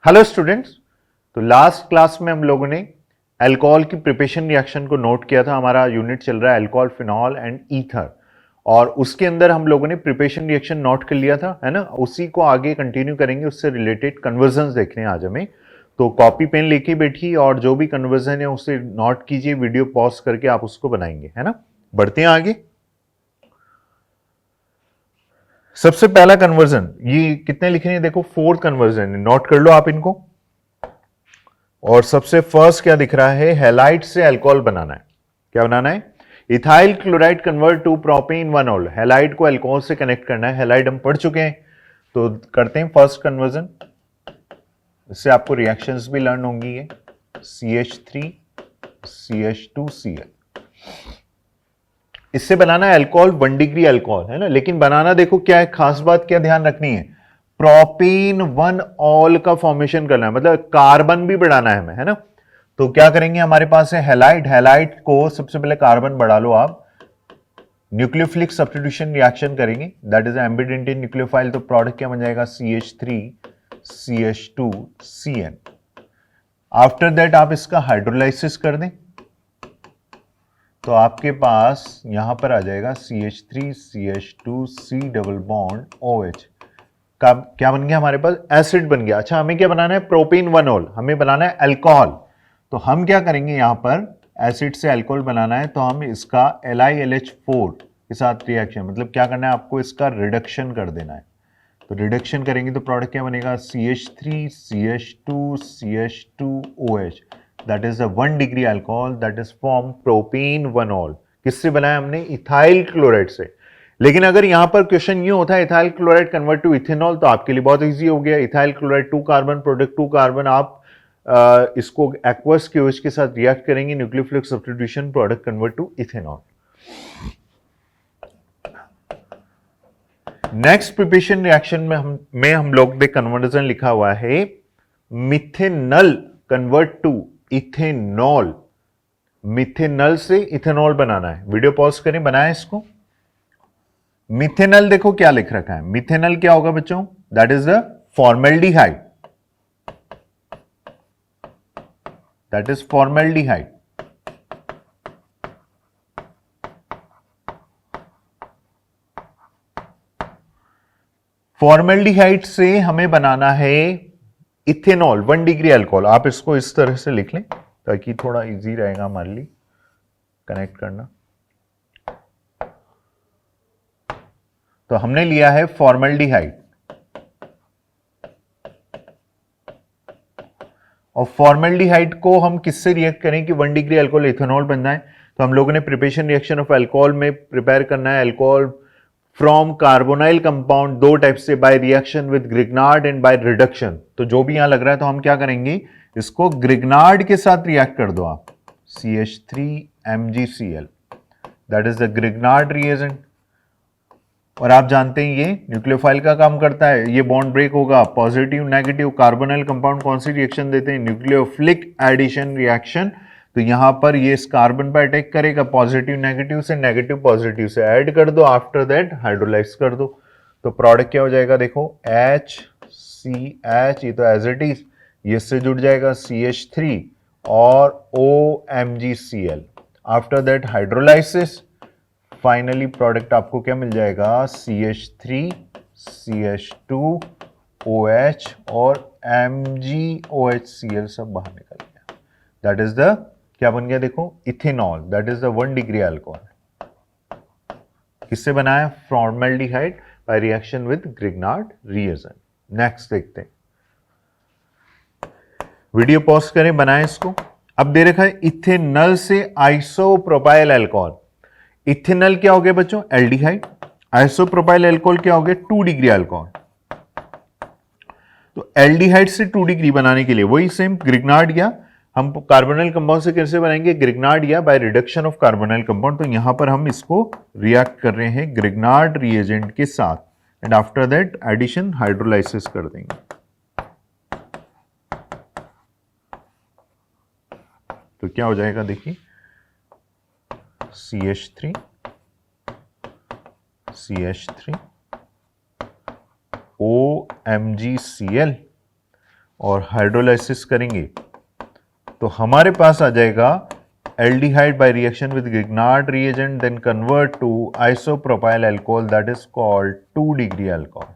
Hello students. तो last class में हम लोगों ने अल्कोहल की प्रिपरेशन रिएक्शन को नोट किया था। हमारा यूनिट चल रहा है अल्कोहल, फिनॉल एंड ईथर, और उसके अंदर हम लोगों ने प्रिपरेशन रिएक्शन नोट कर लिया था, है ना। उसी को आगे कंटिन्यू करेंगे, उससे रिलेटेड कन्वर्जन्स देखने हैं आज हमें। तो कॉपी पेन लेके बैठिए और जो भी कन्वर्जन है उसे नोट कीजिए, वीडियो पॉज करके आप उसको बनाएंगे, है ना। बढ़ते हैं आगे। सबसे पहला कन्वर्जन, ये कितने लिखे हैं देखो, 4th कन्वर्जन है, नोट कर लो आप इनको। और सबसे फर्स्ट क्या दिख रहा है, हैलाइड से अल्कोहल बनाना है। क्या बनाना है? Ethyl chloride convert to propane one ol. Halide को अल्कोहल से कनेक्ट करना है। हैलाइड हम पढ़ चुके हैं, तो करते हैं फर्स्ट कन्वर्जन। इससे आपको रिएक्शंस भी लर्न होंगी। ये CH3 CH2Cl, इससे बनाना है अल्कोहल, 1 डिग्री अल्कोहल, है ना। लेकिन बनाना देखो क्या है, खास बात क्या ध्यान रखनी है, प्रोपेन वन ऑल का फॉर्मेशन करना है, मतलब कार्बन भी बढ़ाना है हमें, है ना। तो क्या करेंगे, हमारे पास है हैलाइड। हैलाइड को सबसे पहले कार्बन बढ़ा लो आप, न्यूक्लियोफिलिक सब्स्टिट्यूशन रिएक्शन करेंगे, that is ambient in nucleophile. तो प्रोडक्ट क्या बन जाएगा, CH3 CH2Cn। आफ्टर दैट आप इसका हाइड्रोलाइसिस कर दें तो आपके पास यहां पर आ जाएगा CH3 CH2C double bond OH का क्या बन गया, हमारे पास एसिड बन गया। अच्छा, हमें क्या बनाना है, प्रोपेन वन-ऑल, हमें बनाना है अल्कोहल। तो हम क्या करेंगे, यहां पर एसिड से अल्कोहल बनाना है, तो हम इसका LiLH4 के साथ रिएक्शन, मतलब क्या करना है, आपको इसका रिडक्शन कर देना है। तो रिडक्शन करेंगे तो प्रोडक्ट क्या बनेगा, CH3 CH2 CH2OH, that is a 1 degree alcohol, that is form propane one-all. किससे बनाया हमने, इथाइल क्लोराइड से। लेकिन अगर यहां पर क्वेश्चन ये होता है ethyl chloride convert to ethanol, तो आपके लिए बहुत इजी हो गया। Ethyl chloride 2 carbon product, 2 carbon, आप इसको एक्वस क्यूएच के साथ रिएक्ट करेंगे, nucleophilic substitution, product convert to ethanol. Next preparation reaction में हम लोग ने कन्वर्जन लिखा हुआ है, methanal convert to ethanol. Methanal से इथेनॉल बनाना है। वीडियो पॉज करें, बनाए इसको। मिथेनल देखो क्या लिख रखा है, मिथेनल क्या होगा बच्चों, that is the formaldehyde, that is formaldehyde. Formaldehyde से हमें बनाना है इथेनॉल, 1 डिग्री अल्कोहल। आप इसको इस तरह से लिख लें ताकि थोड़ा इजी रहेगा हमारे लिए कनेक्ट करना। तो हमने लिया है फॉर्मेल्डिहाइड, और फॉर्मेल्डिहाइड को हम किससे रिएक्ट करें कि 1 डिग्री अल्कोहल इथेनॉल बन जाए। तो हम लोगों ने प्रिपरेशन रिएक्शन ऑफ अल्कोहल में प्रिपेयर करना है alcohol from carbonyl compound, 2 type से, by reaction with Grignard and by reduction. तो जो भी यहां लग रहा है, तो हम क्या करेंगे, इसको ग्रिग्नार्ड के साथ रिएक्ट कर दो आप, CH3MgCl, that is the Grignard reagent. और आप जानते हैं ये न्यूक्लियोफाइल का काम करता है, ये बॉन्ड ब्रेक होगा, पॉजिटिव नेगेटिव कार्बोनाइल कंपाउंड कौन सी रिएक्शन देते हैं, न्यूक्लियोफिलिक एडिशन रिएक्शन। तो यहां पर ये इस कार्बन पर अटैक करेगा, पॉजिटिव नेगेटिव से, नेगेटिव पॉजिटिव से ऐड कर दो, आफ्टर दैट हाइड्रोलाइज कर दो। तो प्रोडक्ट क्या हो जाएगा, देखो HCH, ये तो एज इट इज, ये इससे जुड़ जाएगा CH3 और OMgCl। After that hydrolysis, finally product आपको क्या मिल जाएगा, CH3 CH2OH और MgOHCl सब बाहर निकल गया। दैट इज द क्या बन गया, देखो ethanol, that is the 1 degree alcohol. किससे बनाया, formaldehyde bye reaction with Grignard reagent. Next देखते हैं, वीडियो पॉज करें, बनाएं इसको। अब दे रखा है इथेनॉल से आइसोप्रोपाइल अल्कोहल। इथेनॉल क्या हो गया बच्चों, एल्डिहाइड। आइसोप्रोपाइल अल्कोहल क्या हो गया, 2 डिग्री अल्कोहल। तो एल्डिहाइड से 2 डिग्री बनाने के लिए वही सेम ग्रिग्नार्ड गया, हम कार्बोनाइल कंपाउंड से कैसे बनाएंगे, ग्रिग्नार्ड या by reduction of carbonyl compound. तो यहां पर हम इसको रिएक्ट कर रहे हैं ग्रिग्नार्ड रिएजेंट के साथ, and after that addition hydrolysis कर देंगे। तो क्या हो जाएगा, देखिए CH3 OMgCl और हाइड्रोलाइसिस करेंगे तो हमारे पास आ जाएगा aldehyde by reaction with Grignard reagent then convert to isopropyl alcohol that is called 2 degree alcohol.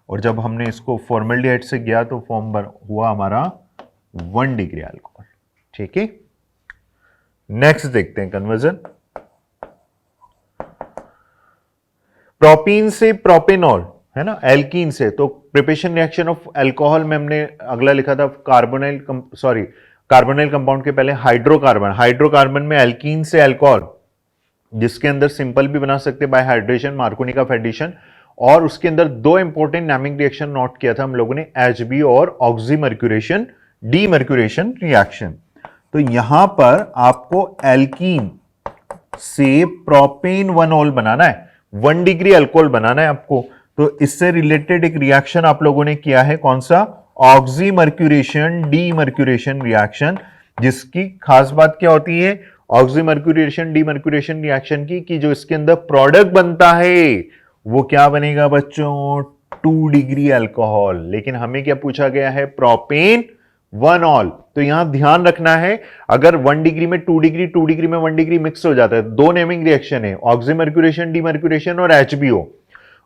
और जब हमने इसको फॉर्मल्डिहाइड से गया तो फॉर्म हुआ हमारा 1 डिग्री अल्कोहल। ठीक है, नेक्स्ट देखते हैं कन्वर्जन। प्रोपीन से प्रोपेनॉल है ना, एल्कीन से, तो प्रिपरेशन रिएक्शन ऑफ अल्कोहल में हमने अगला लिखा था कार्बोनाइल कंपाउंड के पहले हाइड्रोकार्बन में एल्कीन से अल्कोहल, जिसके अंदर सिंपल भी बना सकते बाय हाइड्रेशन, मार्कोनिकॉफ एडिशन, और उसके अंदर दो इंपॉर्टेंट नेमिंग रिएक्शन नोट किया था हम लोगों ने, HB और ऑक्सीमर्क्यूरेशन डीमर्क्यूरेशन रिएक्शन। तो यहां पर आपको एल्कीन से प्रोपेन 1-ऑल बनाना है, 1 डिग्री अल्कोहल बनाना है आपको। तो इससे रिलेटेड एक रिएक्शन आप लोगों ने किया है, कौन सा, ऑक्सीमर्क्यूरेशन डीमर्क्यूरेशन रिएक्शन, जिसकी खास बात क्या होती है ऑक्सीमर्क्यूरेशन डीमर्क्यूरेशन रिएक्शन की, कि जो इसके अंदर प्रोडक्ट बनता है वो क्या बनेगा बच्चों, 2 डिग्री अल्कोहल। लेकिन हमें क्या पूछा गया है, प्रोपेन 1-ऑल। तो यहां ध्यान रखना है, अगर 1 डिग्री में 2 डिग्री, 2 डिग्री में 1 डिग्री मिक्स हो जाता है, दो नेमिंग रिएक्शन है, ऑक्सीमर्क्यूरेशन डीमर्क्यूरेशन और HBO।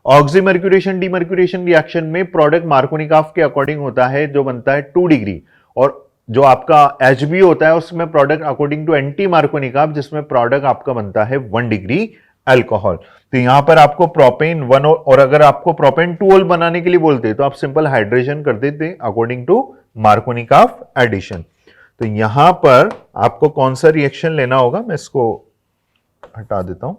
ऑक्सीमर्क्यूरेशन डीमर्क्यूरेशन रिएक्शन में प्रोडक्ट मार्कोनिकॉफ के अकॉर्डिंग होता है, जो बनता है 2 डिग्री, और जो आपका HBO होता है उसमें product according to anti Markovnikov, जिसमें प्रोडक्ट आपका बनता है 1 डिग्री अल्कोहल। तो यहां पर आपको प्रोपेन 1, और अगर आपको प्रोपेन 2-ऑल बनाने के लिए बोलते तो आप सिंपल हाइड्रेशन कर देते अकॉर्डिंग टू मार्कोनिकॉफ एडिशन। तो यहां पर आपको कौन सा रिएक्शन लेना होगा, मैं इसको हटा देता हूं।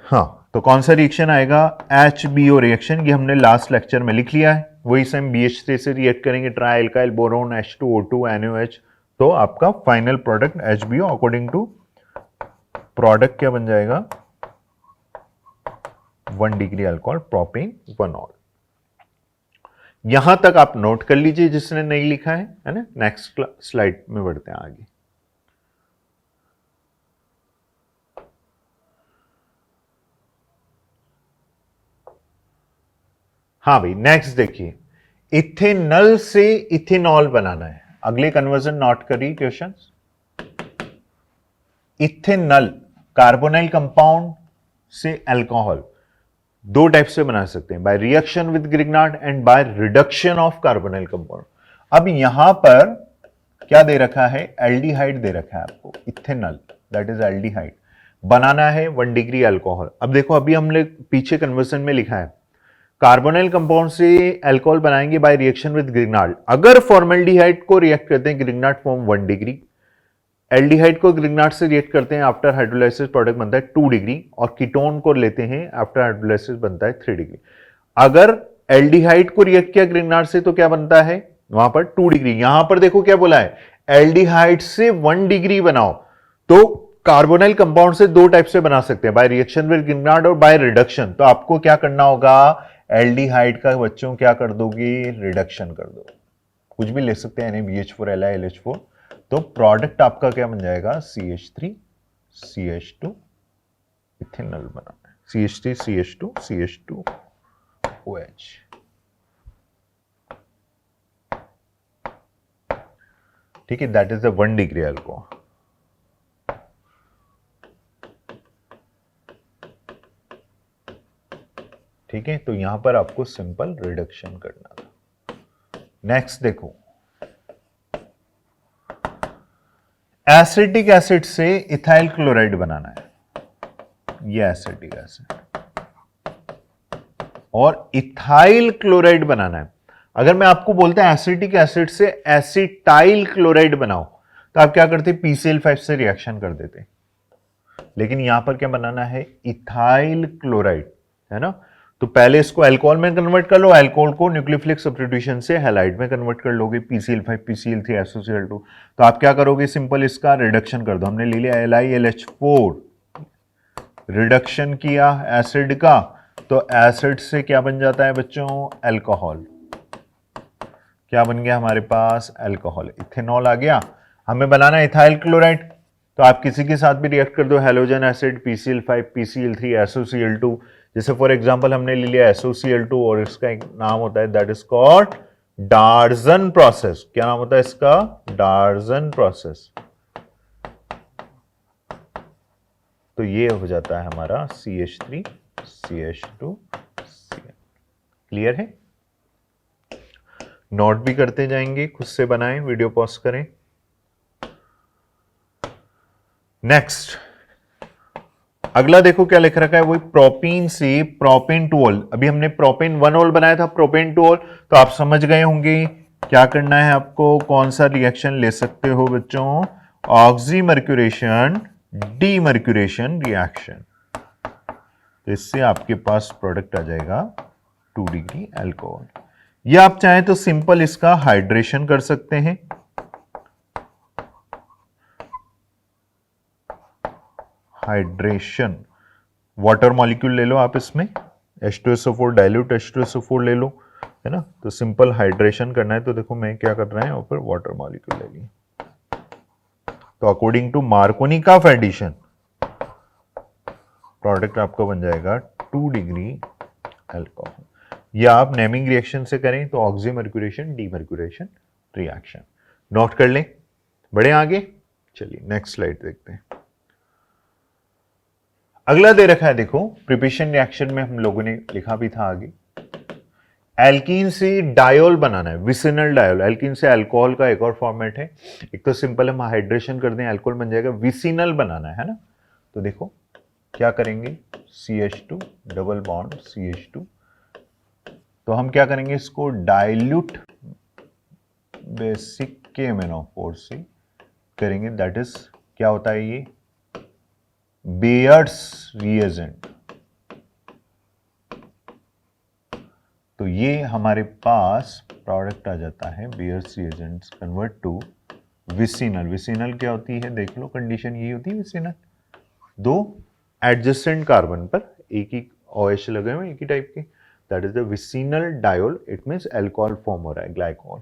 हाँ, तो कौन सा रिएक्शन आएगा, HBO रिएक्शन, ये हमने लास्ट लेक्चर में लिख लिया है। वही से हम BH3 से रिएक्ट करेंगे, try alkyl boron H2O2 NaOH, तो आपका final product HBO according to product क्या बन जाएगा, 1 डिग्री अल्कोहल प्रोपेन 1-ऑल। यहां तक आप नोट कर लीजिए जिसने नहीं लिखा है ना। नेक्स्ट स्लाइड में बढ़ते हैं आगे। हाँ भाई, नेक्स्ट देखिए, इथेनॉल से इथेनॉल बनाना है। अगले कन्वर्जन नोट करिए क्वेश्चन। इथेनॉल कार्बोनाइल कंपाउंड से अल्कोहल दो टाइप से बना सकते हैं, bye reaction with Grignard and by reduction of carbonyl compound. अब यहां पर क्या दे रखा है, एल्डिहाइड दे रखा है आपको, इथेनॉल दैट इज एल्डिहाइड, बनाना है 1 डिग्री अल्कोहल। अब देखो, अभी हमने पीछे कन्वर्जन में लिखा है कार्बोनाइल कंपाउंड से अल्कोहल बनाएंगे बाय रिएक्शन विद ग्रिग्नार्ड। अगर फॉर्मल्डिहाइड को रिएक्ट करते हैं ग्रिग्नार्ड फॉर्म 1 डिग्री, एल्डिहाइड को ग्रिग्नार्ड से रिएक्ट करते हैं आफ्टर हाइड्रोलाइसिस प्रोडक्ट बनता है 2 डिग्री, और कीटोन को लेते हैं आफ्टर हाइड्रोलाइसिस बनता है 3 डिग्री। अगर एल्डिहाइड को रिएक्ट किया ग्रिग्नार्ड से तो क्या बनता है वहां पर 2 डिग्री। यहां पर देखो क्या बोला है, एल्डिहाइड से 1 डिग्री बनाओ। तो कार्बोनाइल कंपाउंड से दो टाइप से बना सकते हैं, बाय रिएक्शन विद ग्रिग्नार्ड और बाय रिडक्शन। तो आपको क्या करना होगा, एल्डिहाइड का बच्चों क्या कर दोगे, रिडक्शन कर दो, कुछ भी ले सकते हैं, NaBH4 LiLH4। तो प्रोडक्ट आपका क्या बन जाएगा, CH3 CH2 इथेनॉल बनाना है, CH3 CH2 CH2 OH। ठीक है, that is the 1 degree alcohol. ठीक है, तो यहां पर आपको सिंपल रिडक्शन करना था। नेक्स्ट देखो, एसिटिक एसिड से इथाइल क्लोराइड बनाना है, ये एसिटिक एसिड, और इथाइल क्लोराइड बनाना है। अगर मैं आपको बोलता है एसिटिक एसिड से एसिटाइल क्लोराइड बनाओ, तो आप क्या करते, PCl5 से रिएक्शन कर देते। लेकिन यहां पर क्या बनाना है, इथाइल क्लोराइड, है ना। तो पहले इसको अल्कोहल में कन्वर्ट कर लो, अल्कोहल को न्यूक्लियोफिलिक सब्स्टिट्यूशन से हैलाइड में कन्वर्ट कर लोगे, PCl5 PCl3 SOCl2। तो आप क्या करोगे, सिंपल इसका रिडक्शन कर दो। हमने ले लिया LiLH4, रिडक्शन किया एसिड का, तो एसिड से क्या बन जाता है बच्चों, अल्कोहल। क्या बन गया हमारे पास, अल्कोहल, इथेनॉल आ गया। हमें बनाना है इथाइल क्लोराइड, तो आप किसी के साथ भी रिएक्ट कर दो, halogen acid PCl5 PCl3 SOCl2, जैसे फॉर एग्जांपल हमने ले लिया SOCl2 और इसका एक नाम होता है दैट इज कॉल्ड डार्जन प्रोसेस। क्या नाम होता है इसका? डार्जन प्रोसेस। तो ये हो जाता है हमारा CH3 CH2 Cl। क्लियर है? नोट भी करते जाएंगे, खुद से बनाएं, वीडियो पॉज करें। नेक्स्ट अगला देखो क्या लिख रखा है, वही प्रोपीन से प्रोपेन टू ऑल। अभी हमने प्रोपेन 1 ऑल बनाया था, प्रोपेन टू ऑल, तो आप समझ गए होंगे क्या करना है आपको, कौन सा रिएक्शन ले सकते हो बच्चों, ऑक्सीमर्क्यूरेशन डीमर्क्यूरेशन रिएक्शन। तो इससे आपके पास प्रोडक्ट आ जाएगा 2 डिग्री अल्कोहल। या आप चाहें तो सिंपल इसका हाइड्रेशन कर सकते हैं। हाइड्रेशन, वाटर मॉलिक्यूल ले लो आप इसमें, H2SO4 डाइल्यूट H2SO4 ले लो, है ना। तो सिंपल हाइड्रेशन करना है, तो देखो मैं क्या कर रहा है, ऊपर वाटर मॉलिक्यूल ले लिया। तो अकॉर्डिंग टू मार्कोनिका एडिशन प्रोडक्ट आपका बन जाएगा 2 डिग्री अल्कोहल। या आप नेमिंग रिएक्शन से करें तो ऑक्सीमर्क्यूरेशन डीमर्क्यूरेशन रिएक्शन। नोट कर लें, बढ़े आगे। चलिए नेक्स्ट स्लाइड देखते हैं। अगला दे रखा है देखो, प्रिपरेशन रिएक्शन में हम लोगों ने लिखा भी था आगे, एल्कीन से डायोल बनाना है, विसिनल डायोल। एल्कीन से अल्कोहल का एक और फॉर्मेट है, एक तो सिंपल हम हाइड्रेशन कर दें अल्कोहल बन जाएगा, विसिनल बनाना है ना। तो देखो क्या करेंगे, CH2 डबल बॉन्ड CH2, तो हम क्या करेंगे, इसको डाइल्यूट बेसिक KMnO4 से करेंगे, दैट इज क्या होता है ये, बेयर्स रिएजेंट। तो ये हमारे पास प्रोडक्ट आ जाता है Baeyer's reagents convert to vicinal. Vicinal क्या होती है देख लो, कंडीशन यही होती है विसिनल, दो एडजेसेंट कार्बन पर एक ही OH लगे हुए एक ही टाइप के, that is the vicinal diol. It means alcohol form हो रहा है, ग्लाइकोल।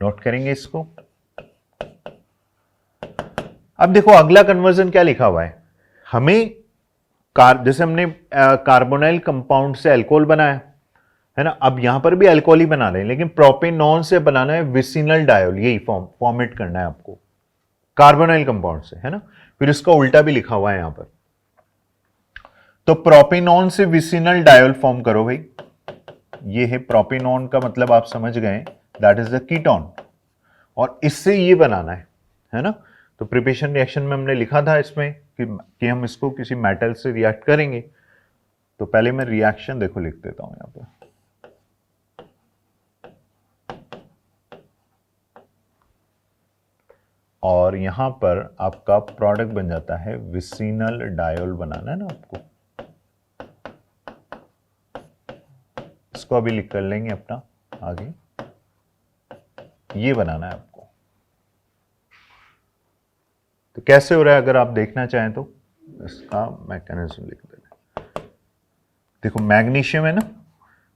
नोट करेंगे इसको। अब देखो अगला कन्वर्जन क्या लिखा हुआ है, हमें जैसे हमने कार्बोनाइल कंपाउंड से अल्कोहल बनाया है ना, अब यहां पर भी अल्कोहल ही बना रहे हैं, लेकिन प्रोपेनॉन से बनाना है विसिनल डायोल, यही फॉर्मेट करना है आपको कार्बोनाइल कंपाउंड से, है ना। फिर इसका उल्टा भी लिखा हुआ है यहां पर, तो प्रोपेनॉन से विसिनल डायोल फॉर्म करो भाई। ये है प्रोपेनॉन का मतलब आप समझ गए, दैट इज द कीटोन, और इससे ये बनाना है ना। तो प्रिपरेशन रिएक्शन में हमने लिखा था इसमें कि हम इसको किसी मेटल से रिएक्ट करेंगे। तो पहले मैं रिएक्शन देखो लिख देता हूं यहां पे, और यहां पर आपका प्रोडक्ट बन जाता है विसिनल डायोल बनाना है ना आपको। इसको अभी लिख कर लेंगे अपना आगे, ये बनाना है आपको। तो कैसे हो रहा है अगर आप देखना चाहें तो इसका मैकेनिज्म लिख देना। देखो मैग्नीशियम है ना,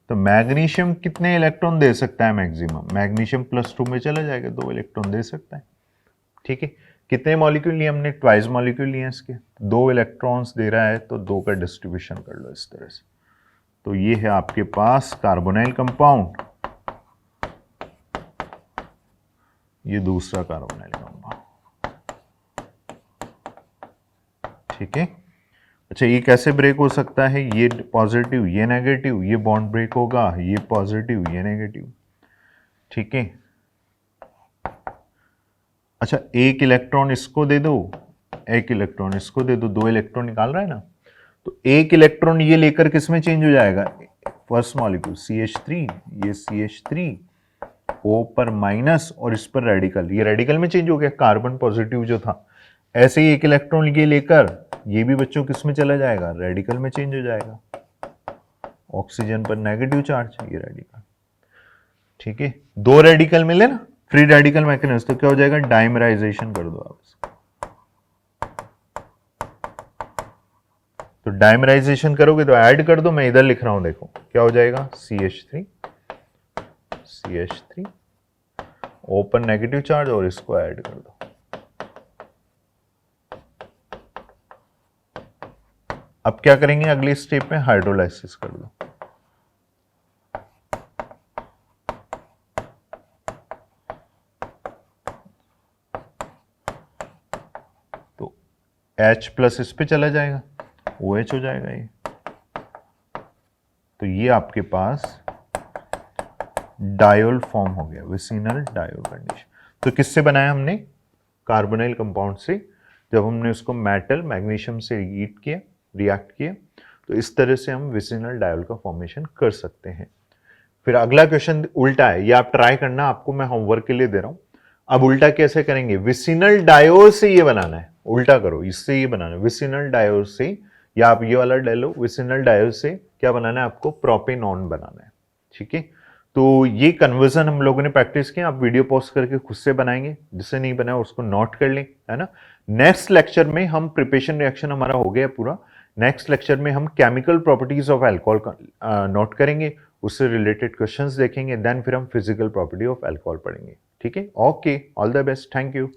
तो मैग्नीशियम कितने इलेक्ट्रॉन दे सकता है मैक्सिमम, मैग्नीशियम +2 में चला जाएगा, 2 इलेक्ट्रॉन दे सकता है। ठीक है, कितने मॉलिक्यूल लिए हमने, ट्वाइस मॉलिक्यूल लिए इसके, 2 इलेक्ट्रॉन्स दे रहा है, तो 2 का डिस्ट्रीब्यूशन कर लो इस तरह से। तो ये है आपके पास कार्बोनाइल कंपाउंड, ये दूसरा कार्बोनाइल कंपाउंड। ठीक है, अच्छा ये कैसे ब्रेक हो सकता है, ये पॉजिटिव ये नेगेटिव, ये बॉन्ड ब्रेक होगा, ये पॉजिटिव ये नेगेटिव। ठीक है, अच्छा एक इलेक्ट्रॉन इसको दे दो, एक इलेक्ट्रॉन इसको दे दो, 2 इलेक्ट्रॉन निकाल रहा है ना, तो एक इलेक्ट्रॉन ये लेकर किस में चेंज हो जाएगा, फर्स्ट मॉलिक्यूल CH3, ये CH3 O पर माइनस और इस पर रेडिकल, ये रेडिकल में चेंज हो गया, कार्बन पॉजिटिव जो था। ऐसे ही एक इलेक्ट्रॉन ये लेकर ये भी बच्चों किस में चला जाएगा, रेडिकल में चेंज हो जाएगा, ऑक्सीजन पर नेगेटिव चार्ज, ये रेडिकल। ठीक है, 2 रेडिकल मिले ना, फ्री रेडिकल मैकेनिज्म, तो क्या हो जाएगा, डाइमराइजेशन कर दो आप इसको। तो डाइमराइजेशन करोगे तो ऐड कर दो, मैं इधर लिख रहा हूं देखो क्या हो जाएगा, CH3 ओपन नेगेटिव चार्ज, और इसको ऐड कर दो। अब क्या करेंगे, अगली स्टेप में हाइड्रोलाइसिस कर दो। तो H प्लस इस पे चला जाएगा, OH हो जाएगा ये। तो ये आपके पास डायोल फॉर्म हो गया, विसिनल डायोल कंडीशन। तो किससे बनाया हमने, कार्बोनाइल कंपाउंड से। जब हमने उसको मेटल मैग्नीशियम से रिएक्ट किया तो इस तरह से हम विसिनल डायोल का फॉर्मेशन कर सकते हैं। फिर अगला क्वेश्चन उल्टा है, ये आप ट्राई करना, आपको मैं होमवर्क के लिए दे रहा हूं। अब उल्टा कैसे करेंगे, विसिनल डायोल से ये बनाना है, उल्टा करो, इससे ये बनाना है विसिनल डायोल से, या आप ये वाला डालो, विसिनल डायोल से क्या बनाना है आपको, प्रोपेनॉन बनाना है। ठीक है, तो ये कन्वर्जन हम लोगों ने प्रैक्टिस किया, आप वीडियो पॉज करके खुद से बनाएंगे, जिससे नहीं बनाया उसको नोट कर लें, है ना। नेक्स्ट लेक्चर में हम प्रिपरेशन रिएक्शन हमारा हो गया पूरा, नेक्स्ट लेक्चर में हम chemical properties of alcohol note करेंगे, उससे रिलेटेड क्वेश्चंस देखेंगे, देन फिर हम फिजिकल प्रॉपर्टी ऑफ अल्कोहल पढ़ेंगे। ठीक है, okay, all the best, thank you.